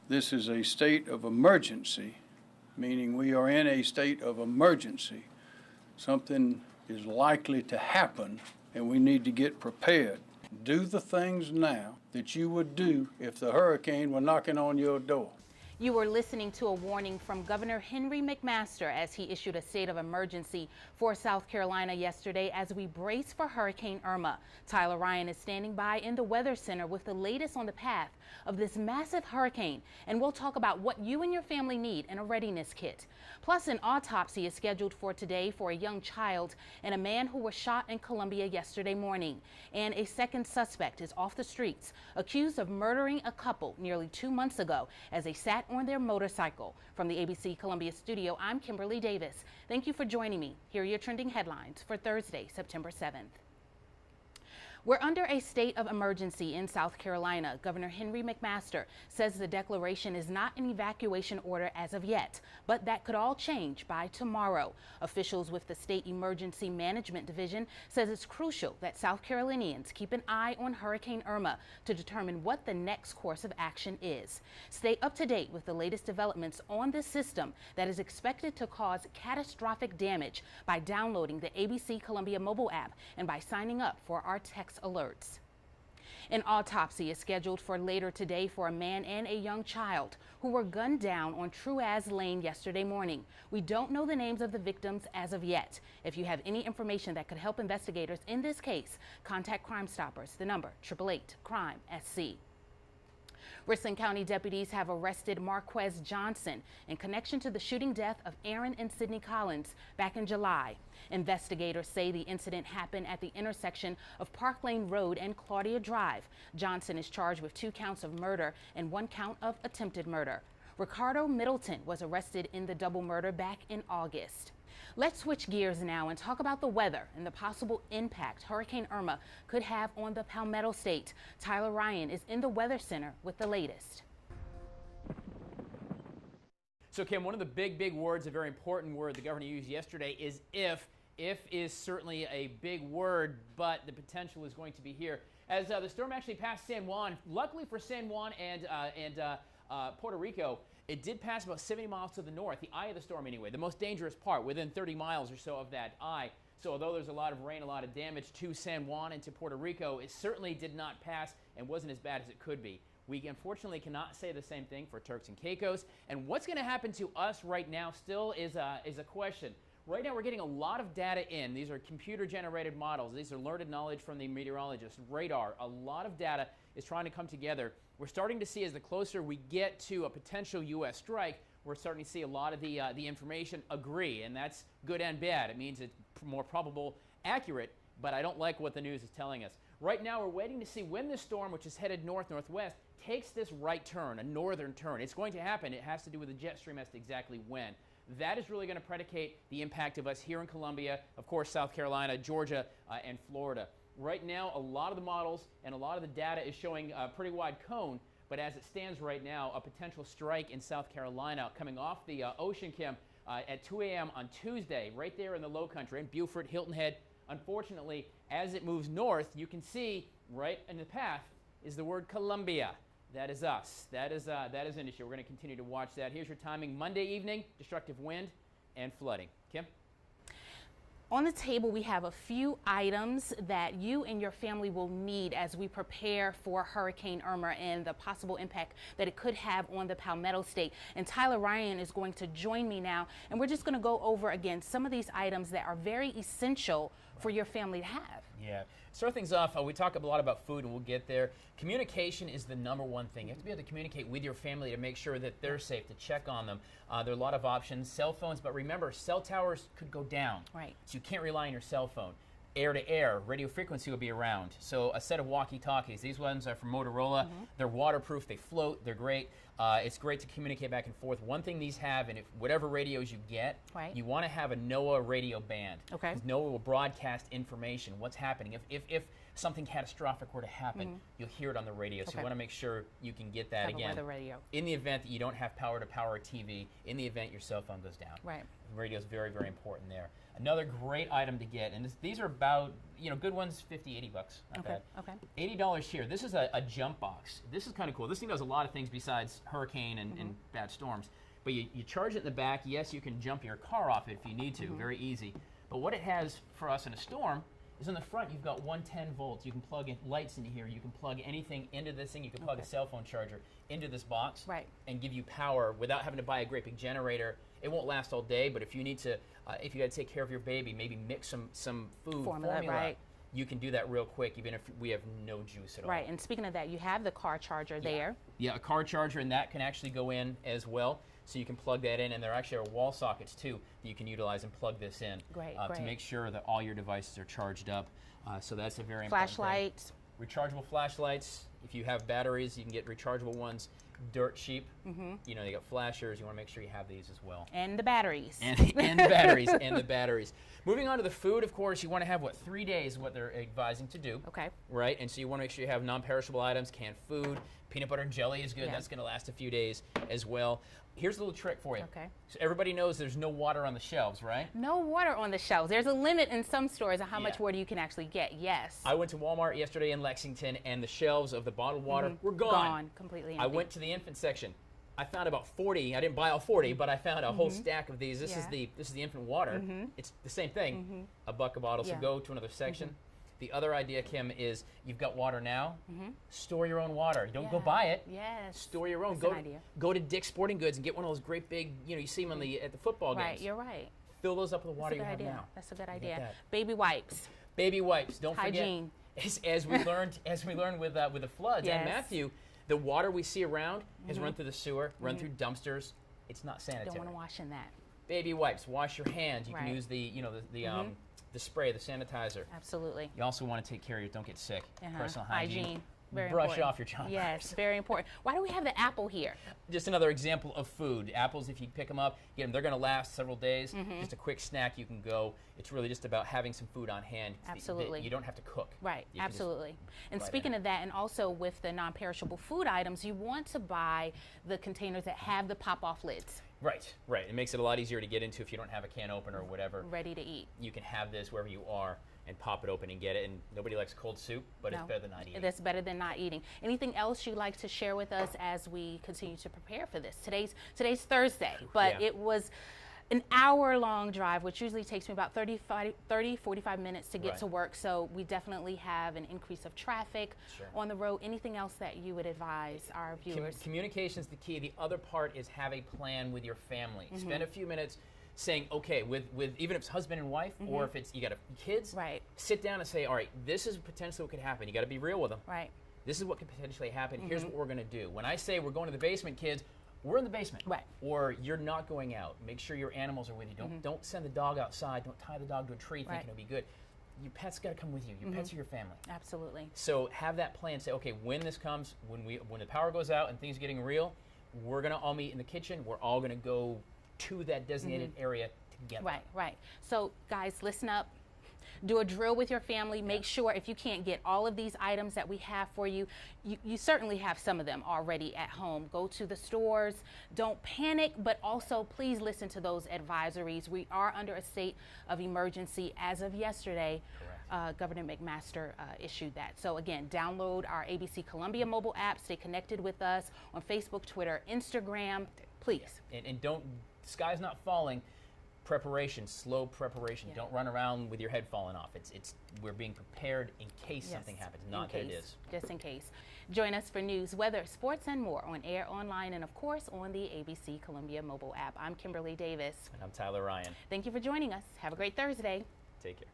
This is a state of emergency, meaning we are in a state of emergency. Something is likely to happen, and we need to get prepared. Do the things now that you would do if the hurricane were knocking on your door. You were listening to a warning from Governor Henry McMaster as he issued a state of emergency for South Carolina yesterday as we brace for Hurricane Irma. Tyler Ryan is standing by in the Weather Center with the latest on the path of this massive hurricane, and we'll talk about what you and your family need in a readiness kit. Plus, an autopsy is scheduled for today for a young child and a man who was shot in Columbia yesterday morning. And a second suspect is off the streets, accused of murdering a couple nearly 2 months ago as they sat on their motorcycle. From the ABC Columbia studio, I'm Kimberlei Davis. Thank you for joining me. Here are your trending headlines for Thursday, September 7th. We're under a state of emergency in South Carolina. Governor Henry McMaster says the declaration is not an evacuation order as of yet, but that could all change by tomorrow. Officials with the State Emergency Management Division says it's crucial that South Carolinians keep an eye on Hurricane Irma to determine what the next course of action is. Stay up to date with the latest developments on this system that is expected to cause catastrophic damage by downloading the ABC Columbia mobile app and by signing up for our text alerts. An autopsy is scheduled for later today for a man and a young child who were gunned down on Truaz Lane yesterday morning. We don't know the names of the victims as of yet. If you have any information that could help investigators in this case, contact Crime Stoppers. The number 888-CRIME-SC. Richland County deputies have arrested Marquez Johnson in connection to the shooting death of Aaron and Sydney Collins back in July. Investigators say the incident happened at the intersection of Park Lane Road and Claudia Drive. Johnson is charged with 2 counts of murder and 1 count of attempted murder. Ricardo Middleton was arrested in the double murder back in August. Let's switch gears now and talk about the weather and the possible impact Hurricane Irma could have on the Palmetto State. Tyler Ryan is in the Weather Center with the latest. So, Kim, one of the big words, a very important word the governor used yesterday is if. If is certainly a big word, but the potential is going to be here. As the storm actually passed San Juan, luckily for San Juan and Puerto Rico, it did pass about 70 miles to the north, the eye of the storm anyway, the most dangerous part, within 30 miles or so of that eye. So although there's a lot of rain, a lot of damage to San Juan and to Puerto Rico, it certainly did not pass and wasn't as bad as it could be. We unfortunately cannot say the same thing for Turks and Caicos. And what's going to happen to us right now still is a question. Right now we're getting a lot of data in. These are computer-generated models. These are learned knowledge from the meteorologists. Radar, a lot of data is trying to come together. We're starting to see as the closer we get to a potential U.S. strike, we're starting to see a lot of the information agree, and that's good and bad. It means it's more probable, accurate, but I don't like what the news is telling us. Right now we're waiting to see when this storm, which is headed north-northwest, takes this right turn, a northern turn. It's going to happen. It has to do with the jet stream as to exactly when. That is really going to predicate the impact of us here in Columbia, of course, South Carolina, Georgia, and Florida. Right now, a lot of the models and a lot of the data is showing a pretty wide cone, but as it stands right now, a potential strike in South Carolina coming off the ocean, Kim, at 2 a.m. on Tuesday, right there in the low country, in Beaufort, Hilton Head. Unfortunately, as it moves north, you can see right in the path is the word Columbia. That is us. That is an issue. We're going to continue to watch that. Here's your timing. Monday evening, destructive wind and flooding. Kim? On the table, we have a few items that you and your family will need as we prepare for Hurricane Irma and the possible impact that it could have on the Palmetto State. And Tyler Ryan is going to join me now, and we're just going to go over again some of these items that are very essential for your family to have. Yeah. Start things off, we talk a lot about food and we'll get there. Communication is the #1 thing. You have to be able to communicate with your family to make sure that they're safe, to check on them. There are a lot of options, cell phones, but remember, cell towers could go down. Right. So you can't rely on your cell phone. Air-to-air, radio frequency will be around. So a set of walkie-talkies. These ones are from Motorola. They're waterproof, they float, they're great. It's great to communicate back and forth. One thing these have, and if whatever radios you get, you want to have a NOAA radio band. Okay. NOAA will broadcast information, what's happening. If something catastrophic were to happen, you'll hear it on the radio. So you want to make sure you can get that Have again. a weather radio. In the event that you don't have power to power a TV, in the event your cell phone goes down. Right. Radio is very, very important there. Another great item to get, and these are about, good ones, 50, 80 bucks. Not bad. Okay. $80 here. This is a jump box. This is kind of cool. This thing does a lot of things besides hurricane and bad storms. But you charge it in the back. Yes, you can jump your car off it if you need to. Very easy. But what it has for us in a storm is in the front, you've got 110 volts. You can plug in lights into here. You can plug anything into this thing. You can plug a cell phone charger into this box and give you power without having to buy a great big generator. It won't last all day, but if you need to, if you got to take care of your baby, maybe mix some food formula, you can do that real quick, even if we have no juice at all. Right, and speaking of that, you have the car charger there. Yeah, a car charger, and that can actually go in as well. So you can plug that in, and there actually are wall sockets too that you can utilize and plug this in to make sure that all your devices are charged up. So that's a very important thing. Flashlights. Rechargeable flashlights. If you have batteries, you can get rechargeable ones. Dirt cheap. You got flashers. You want to make sure you have these as well. And the batteries. And the batteries. And the batteries. Moving on to the food, of course, you want to have 3 days what they're advising to do. Okay. Right, and so you want to make sure you have non-perishable items, canned food. Peanut butter and jelly is good. That's going to last a few days as well. Here's a little trick for you. Okay. So everybody knows there's no water on the shelves, right? No water on the shelves. There's a limit in some stores on how much water you can actually get. Yes. I went to Walmart yesterday in Lexington, and the shelves of the bottled water were gone. Gone, completely empty. I went to the infant section. I found about 40. I didn't buy all 40, but I found a whole stack of these. This is the infant water. It's the same thing. $1 a bottle. So go to another section. The other idea, Kim, is you've got water now. Store your own water. Don't go buy it. Yes. Store your own. That's an idea. Go to Dick's Sporting Goods and get one of those great big. You see them at the football games. Right. You're right. Fill those up with the water you have idea. now. That's a good idea. Baby wipes. Baby wipes. Don't Hygiene. forget. As we learned with the floods and Matthew, the water we see around has run through the sewer, run through dumpsters. It's not sanitary. Don't want to wash in that. Baby wipes. Wash your hands. You can use the spray, the sanitizer. Absolutely. You also want to take care of don't get sick. Personal hygiene. Very Brush important. off your chompers. Yes, very important. Why do we have the apple here? Just another example of food. Apples, if you pick them up, they're going to last several days. Just a quick snack, you can go. It's really just about having some food on hand. Absolutely. You don't have to cook. Right, absolutely. And speaking of that, and also with the non-perishable food items, you want to buy the containers that have the pop-off lids. Right. It makes it a lot easier to get into if you don't have a can opener or whatever. Ready to eat. You can have this wherever you are and pop it open and get it. And nobody likes cold soup, but it's better than not eating. That's better than not eating. Anything else you'd like to share with us as we continue to prepare for this? Today's Thursday, but it was an hour-long drive, which usually takes me about 45 minutes to get to work. So we definitely have an increase of traffic on the road. Anything else that you would advise our viewers? Communication is the key. The other part is have a plan with your family. Spend a few minutes saying, okay, with even if it's husband and wife, or if it's you got kids, sit down and say, all right, this is potentially what could happen. You got to be real with them. Right. This is what could potentially happen. Here's what we're going to do. When I say we're going to the basement, kids, we're in the basement. Right. Or you're not going out. Make sure your animals are with you. Don't send the dog outside. Don't tie the dog to a tree thinking it'll be good. Your pet's got to come with you. Your pets are your family. Absolutely. So have that plan. Say, okay, when this comes, when the power goes out and things are getting real, we're going to all meet in the kitchen. We're all going to go to that designated area together. Right. So guys, listen up. Do a drill with your family. Make sure if you can't get all of these items that we have for you, you certainly have some of them already at home. Go to the stores. Don't panic, but also please listen to those advisories. We are under a state of emergency as of yesterday. Governor McMaster issued that. So again, download our ABC Columbia mobile app. Stay connected with us on Facebook, Twitter, Instagram. Please. And don't, the sky's not falling. Preparation, slow preparation. Don't run around with your head falling off. We're being prepared in case something happens, not that it is. Just in case. Join us for news, weather, sports, and more on air, online, and of course on the ABC Columbia mobile app. I'm Kimberlei Davis. And I'm Tyler Ryan. Thank you for joining us. Have a great Thursday. Take care.